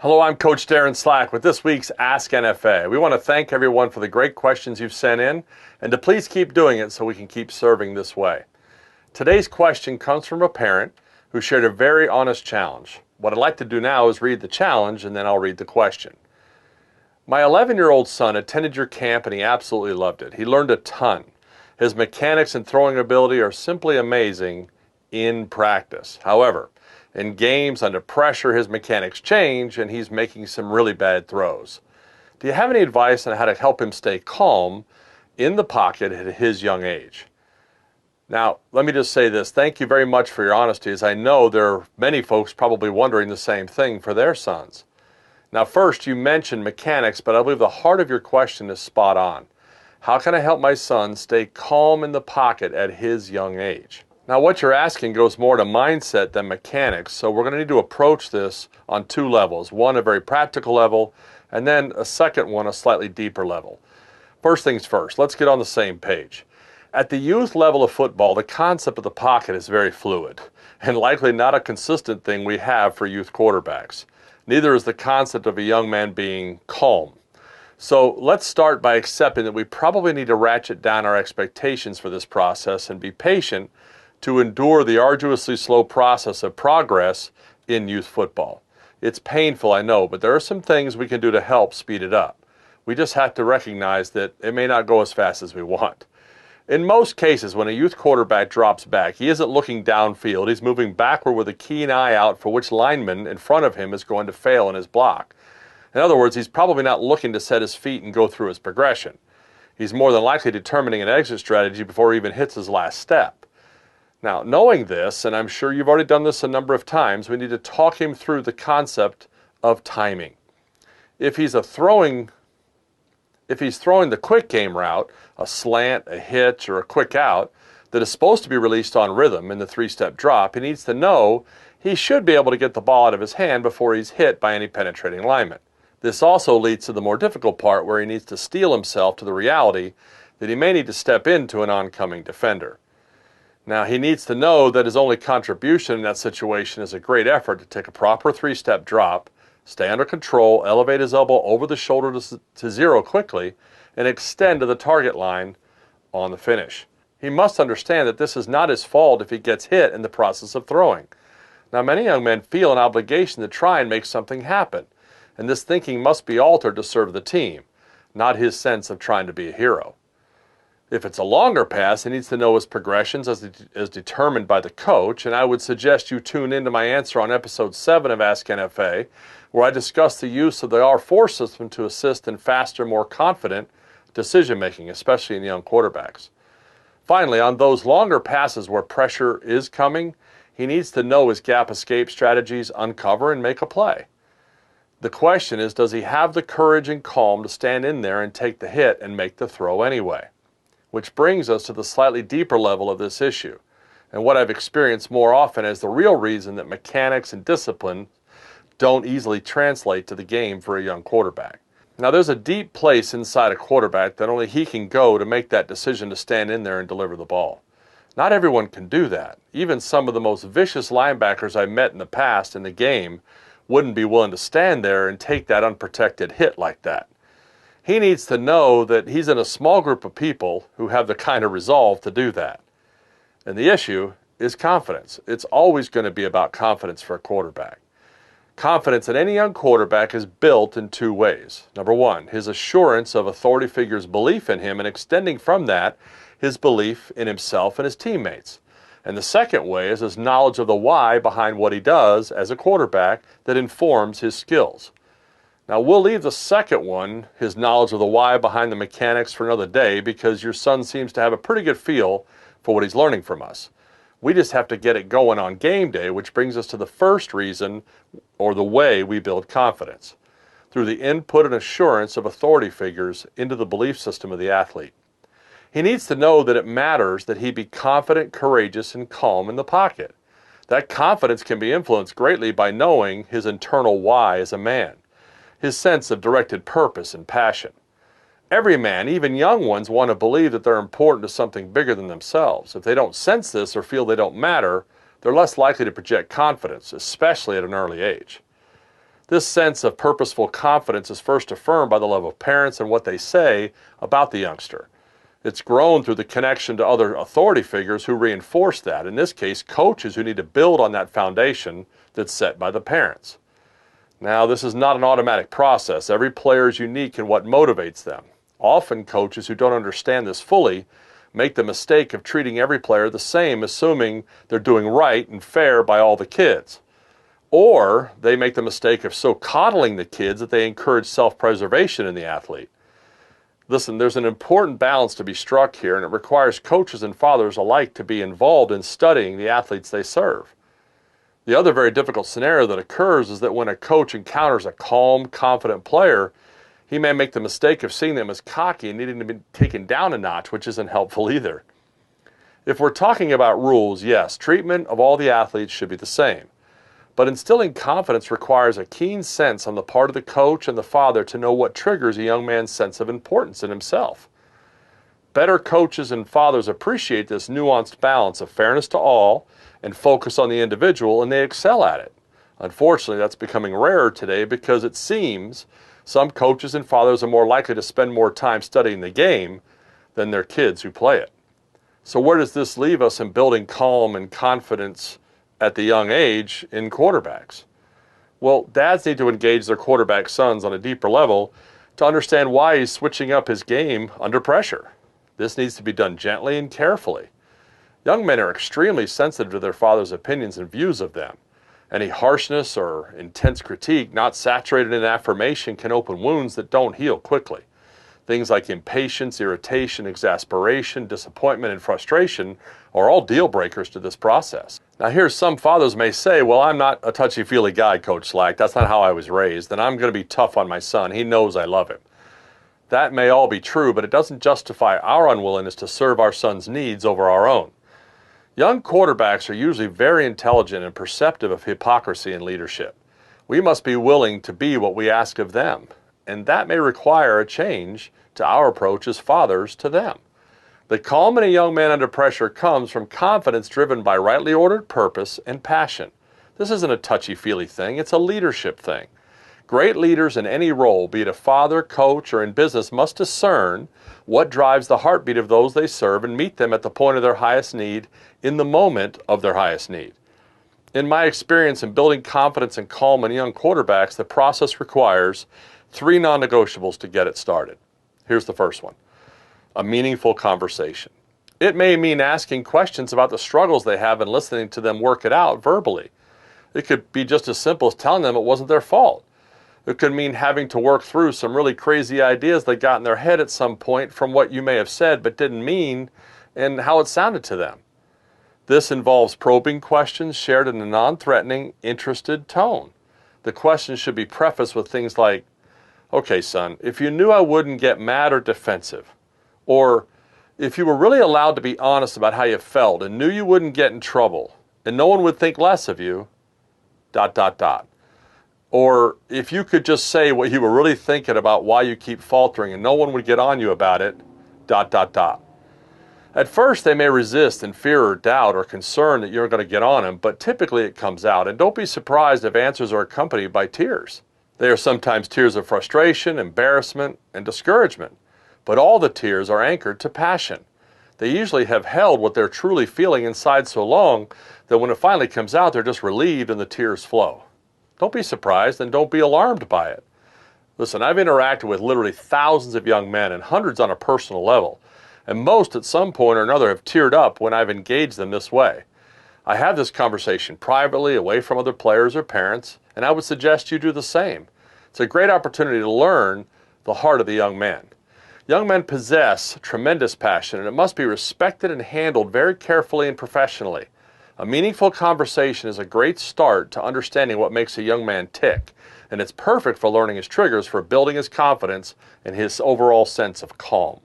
Hello, I'm Coach Darren Slack with this week's Ask NFA. We want to thank everyone for the great questions you've sent in and to please keep doing it so we can keep serving this way. Today's question comes from a parent who shared a very honest challenge. What I'd like to do now is read the challenge and then I'll read the question. My 11-year-old son attended your camp and he absolutely loved it. He learned a ton. His mechanics and throwing ability are simply amazing in practice. However, in games under pressure, his mechanics change and he's making some really bad throws. Do you have any advice on how to help him stay calm in the pocket at his young age? Now, let me just say this. Thank you very much for your honesty, as I know there are many folks probably wondering the same thing for their sons. Now, first, you mentioned mechanics, but I believe the heart of your question is spot on. How can I help my son stay calm in the pocket at his young age? Now, what you're asking goes more to mindset than mechanics, so we're going to need to approach this on two levels. One, a very practical level, and then a second one, a slightly deeper level. First things first, let's get on the same page. At the youth level of football, the concept of the pocket is very fluid, and likely not a consistent thing we have for youth quarterbacks. Neither is the concept of a young man being calm. So let's start by accepting that we probably need to ratchet down our expectations for this process and be patient to endure the arduously slow process of progress in youth football. It's painful, I know, but there are some things we can do to help speed it up. We just have to recognize that it may not go as fast as we want. In most cases, when a youth quarterback drops back, he isn't looking downfield. He's moving backward with a keen eye out for which lineman in front of him is going to fail in his block. In other words, he's probably not looking to set his feet and go through his progression. He's more than likely determining an exit strategy before he even hits his last step. Now, knowing this, and I'm sure you've already done this a number of times, we need to talk him through the concept of timing. If he's throwing the quick game route, a slant, a hitch, or a quick out, that is supposed to be released on rhythm in the three-step drop, he needs to know he should be able to get the ball out of his hand before he's hit by any penetrating lineman. This also leads to the more difficult part where he needs to steel himself to the reality that he may need to step into an oncoming defender. Now, he needs to know that his only contribution in that situation is a great effort to take a proper three-step drop, stay under control, elevate his elbow over the shoulder to zero quickly, and extend to the target line on the finish. He must understand that this is not his fault if he gets hit in the process of throwing. Now, many young men feel an obligation to try and make something happen, and this thinking must be altered to serve the team, not his sense of trying to be a hero. If it's a longer pass, he needs to know his progressions as determined by the coach, and I would suggest you tune into my answer on episode 7 of Ask NFA, where I discuss the use of the R4 system to assist in faster, more confident decision-making, especially in young quarterbacks. Finally, on those longer passes where pressure is coming, he needs to know his gap escape strategies, uncover, and make a play. The question is, does he have the courage and calm to stand in there and take the hit and make the throw anyway? Which brings us to the slightly deeper level of this issue, and what I've experienced more often as the real reason that mechanics and discipline don't easily translate to the game for a young quarterback. Now, there's a deep place inside a quarterback that only he can go to make that decision to stand in there and deliver the ball. Not everyone can do that. Even some of the most vicious linebackers I met in the past in the game wouldn't be willing to stand there and take that unprotected hit like that. He needs to know that he's in a small group of people who have the kind of resolve to do that. And the issue is confidence. It's always going to be about confidence for a quarterback. Confidence in any young quarterback is built in two ways. Number one, his assurance of authority figures' belief in him, and extending from that, his belief in himself and his teammates. And the second way is his knowledge of the why behind what he does as a quarterback that informs his skills. Now, we'll leave the second one, his knowledge of the why behind the mechanics, for another day, because your son seems to have a pretty good feel for what he's learning from us. We just have to get it going on game day, which brings us to the first reason, or the way we build confidence, through the input and assurance of authority figures into the belief system of the athlete. He needs to know that it matters that he be confident, courageous, and calm in the pocket. That confidence can be influenced greatly by knowing his internal why as a man, his sense of directed purpose and passion. Every man, even young ones, want to believe that they're important to something bigger than themselves. If they don't sense this or feel they don't matter, they're less likely to project confidence, especially at an early age. This sense of purposeful confidence is first affirmed by the love of parents and what they say about the youngster. It's grown through the connection to other authority figures who reinforce that. In this case, coaches who need to build on that foundation that's set by the parents. Now, this is not an automatic process. Every player is unique in what motivates them. Often, coaches who don't understand this fully make the mistake of treating every player the same, assuming they're doing right and fair by all the kids. Or they make the mistake of so coddling the kids that they encourage self-preservation in the athlete. Listen, there's an important balance to be struck here, and it requires coaches and fathers alike to be involved in studying the athletes they serve. The other very difficult scenario that occurs is that when a coach encounters a calm, confident player, he may make the mistake of seeing them as cocky and needing to be taken down a notch, which isn't helpful either. If we're talking about rules, yes, treatment of all the athletes should be the same. But instilling confidence requires a keen sense on the part of the coach and the father to know what triggers a young man's sense of importance in himself. Better coaches and fathers appreciate this nuanced balance of fairness to all and focus on the individual, and they excel at it. Unfortunately, that's becoming rarer today because it seems some coaches and fathers are more likely to spend more time studying the game than their kids who play it. So where does this leave us in building calm and confidence at the young age in quarterbacks? Well, dads need to engage their quarterback sons on a deeper level to understand why he's switching up his game under pressure. This needs to be done gently and carefully. Young men are extremely sensitive to their father's opinions and views of them. Any harshness or intense critique not saturated in affirmation can open wounds that don't heal quickly. Things like impatience, irritation, exasperation, disappointment, and frustration are all deal breakers to this process. Now, here some fathers may say, well, I'm not a touchy-feely guy, Coach Slack. That's not how I was raised, and I'm going to be tough on my son. He knows I love him. That may all be true, but it doesn't justify our unwillingness to serve our son's needs over our own. Young quarterbacks are usually very intelligent and perceptive of hypocrisy in leadership. We must be willing to be what we ask of them, and that may require a change to our approach as fathers to them. The calm in a young man under pressure comes from confidence driven by rightly ordered purpose and passion. This isn't a touchy-feely thing, it's a leadership thing. Great leaders in any role, be it a father, coach, or in business, must discern what drives the heartbeat of those they serve and meet them at the point of their highest need in the moment of their highest need. In my experience in building confidence and calm in young quarterbacks, the process requires 3 non-negotiables to get it started. Here's the first one: a meaningful conversation. It may mean asking questions about the struggles they have and listening to them work it out verbally. It could be just as simple as telling them it wasn't their fault. It could mean having to work through some really crazy ideas they got in their head at some point from what you may have said but didn't mean and how it sounded to them. This involves probing questions shared in a non-threatening, interested tone. The questions should be prefaced with things like, okay, son, if you knew I wouldn't get mad or defensive, or if you were really allowed to be honest about how you felt and knew you wouldn't get in trouble and no one would think less of you, ... Or if you could just say what you were really thinking about why you keep faltering and no one would get on you about it, ... At first they may resist in fear or doubt or concern that you're going to get on them, but typically it comes out, and don't be surprised if answers are accompanied by tears. They are sometimes tears of frustration, embarrassment, and discouragement, but all the tears are anchored to passion. They usually have held what they're truly feeling inside so long that when it finally comes out, they're just relieved and the tears flow. Don't be surprised and don't be alarmed by it. Listen, I've interacted with literally thousands of young men and hundreds on a personal level, and most at some point or another have teared up when I've engaged them this way. I have this conversation privately, away from other players or parents, and I would suggest you do the same. It's a great opportunity to learn the heart of the young man. Young men possess tremendous passion, and it must be respected and handled very carefully and professionally. A meaningful conversation is a great start to understanding what makes a young man tick, and it's perfect for learning his triggers for building his confidence and his overall sense of calm.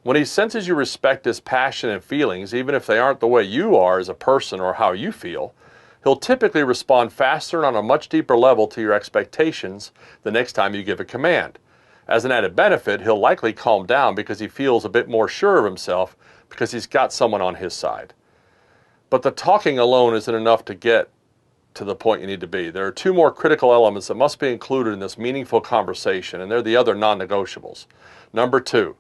When he senses you respect his passion and feelings, even if they aren't the way you are as a person or how you feel, he'll typically respond faster and on a much deeper level to your expectations the next time you give a command. As an added benefit, he'll likely calm down because he feels a bit more sure of himself because he's got someone on his side. But the talking alone isn't enough to get to the point you need to be. There are two more critical elements that must be included in this meaningful conversation, and they're the other non-negotiables. Number two,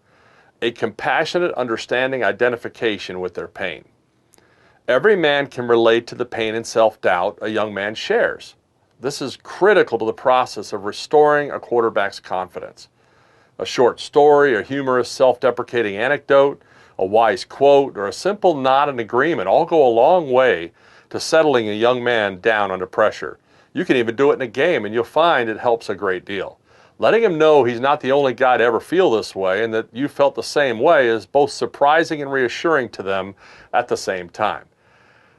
a compassionate understanding identification with their pain. Every man can relate to the pain and self-doubt a young man shares. This is critical to the process of restoring a quarterback's confidence. A short story, a humorous self-deprecating anecdote, a wise quote, or a simple nod in agreement all go a long way to settling a young man down under pressure. You can even do it in a game, and you'll find it helps a great deal. Letting him know he's not the only guy to ever feel this way and that you felt the same way is both surprising and reassuring to them at the same time.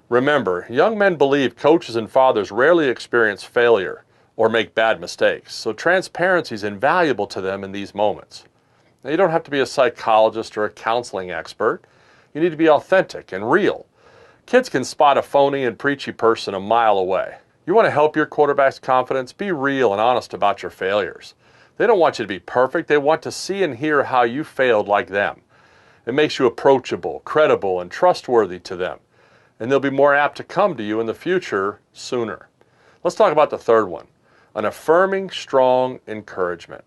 Remember, young men believe coaches and fathers rarely experience failure or make bad mistakes, so transparency is invaluable to them in these moments. Now, you don't have to be a psychologist or a counseling expert. You need to be authentic and real. Kids can spot a phony and preachy person a mile away. You want to help your quarterback's confidence? Be real and honest about your failures. They don't want you to be perfect. They want to see and hear how you failed like them. It makes you approachable, credible, and trustworthy to them, and they'll be more apt to come to you in the future sooner. Let's talk about the third one, an affirming, strong encouragement.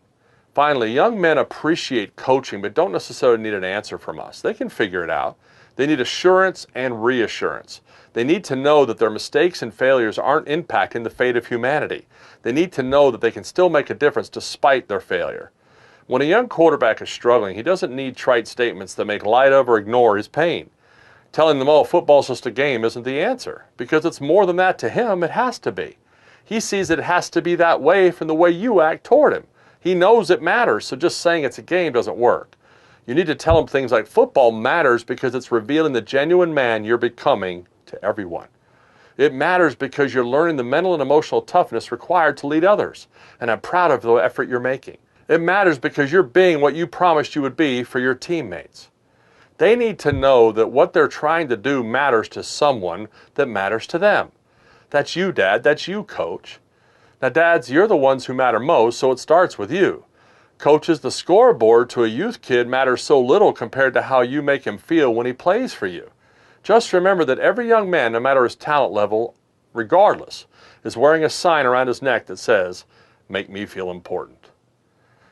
Finally, young men appreciate coaching but don't necessarily need an answer from us. They can figure it out. They need assurance and reassurance. They need to know that their mistakes and failures aren't impacting the fate of humanity. They need to know that they can still make a difference despite their failure. When a young quarterback is struggling, he doesn't need trite statements that make light of or ignore his pain. Telling them, oh, football's just a game isn't the answer, because it's more than that to him. It has to be. He sees it has to be that way from the way you act toward him. He knows it matters, so just saying it's a game doesn't work. You need to tell him things like football matters because it's revealing the genuine man you're becoming to everyone. It matters because you're learning the mental and emotional toughness required to lead others, and I'm proud of the effort you're making. It matters because you're being what you promised you would be for your teammates. They need to know that what they're trying to do matters to someone that matters to them. That's you, Dad. That's you, Coach. Now, dads, you're the ones who matter most, so it starts with you. Coaches, the scoreboard to a youth kid matters so little compared to how you make him feel when he plays for you. Just remember that every young man, no matter his talent level, regardless, is wearing a sign around his neck that says, "Make me feel important."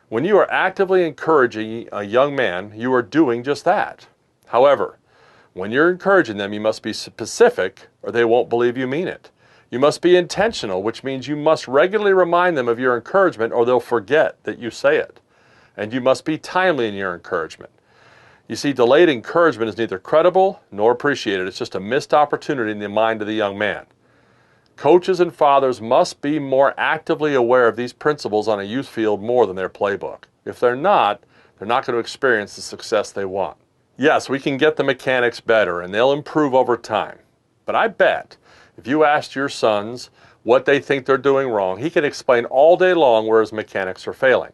When you are actively encouraging a young man, you are doing just that. However, when you're encouraging them, you must be specific or they won't believe you mean it. You must be intentional, which means you must regularly remind them of your encouragement or they'll forget that you say it. And you must be timely in your encouragement. You see, delayed encouragement is neither credible nor appreciated. It's just a missed opportunity in the mind of the young man. Coaches and fathers must be more actively aware of these principles on a youth field more than their playbook. If they're not going to experience the success they want. Yes, we can get the mechanics better and they'll improve over time. But I bet if you asked your sons what they think they're doing wrong, he can explain all day long where his mechanics are failing.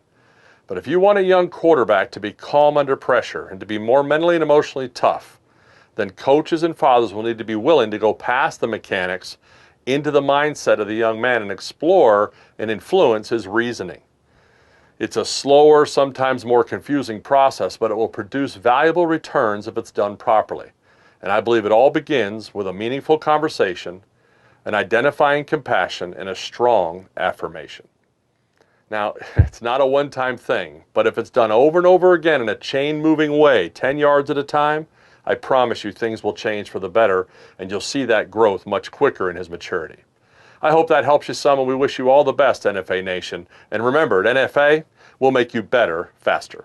But if you want a young quarterback to be calm under pressure and to be more mentally and emotionally tough, then coaches and fathers will need to be willing to go past the mechanics into the mindset of the young man and explore and influence his reasoning. It's a slower, sometimes more confusing process, but it will produce valuable returns if it's done properly. And I believe it all begins with a meaningful conversation, an identifying compassion, and a strong affirmation. Now, it's not a one-time thing, but if it's done over and over again in a chain-moving way, 10 yards at a time, I promise you things will change for the better, and you'll see that growth much quicker in his maturity. I hope that helps you some, and we wish you all the best, NFA Nation. And remember, at NFA, we'll make you better, faster.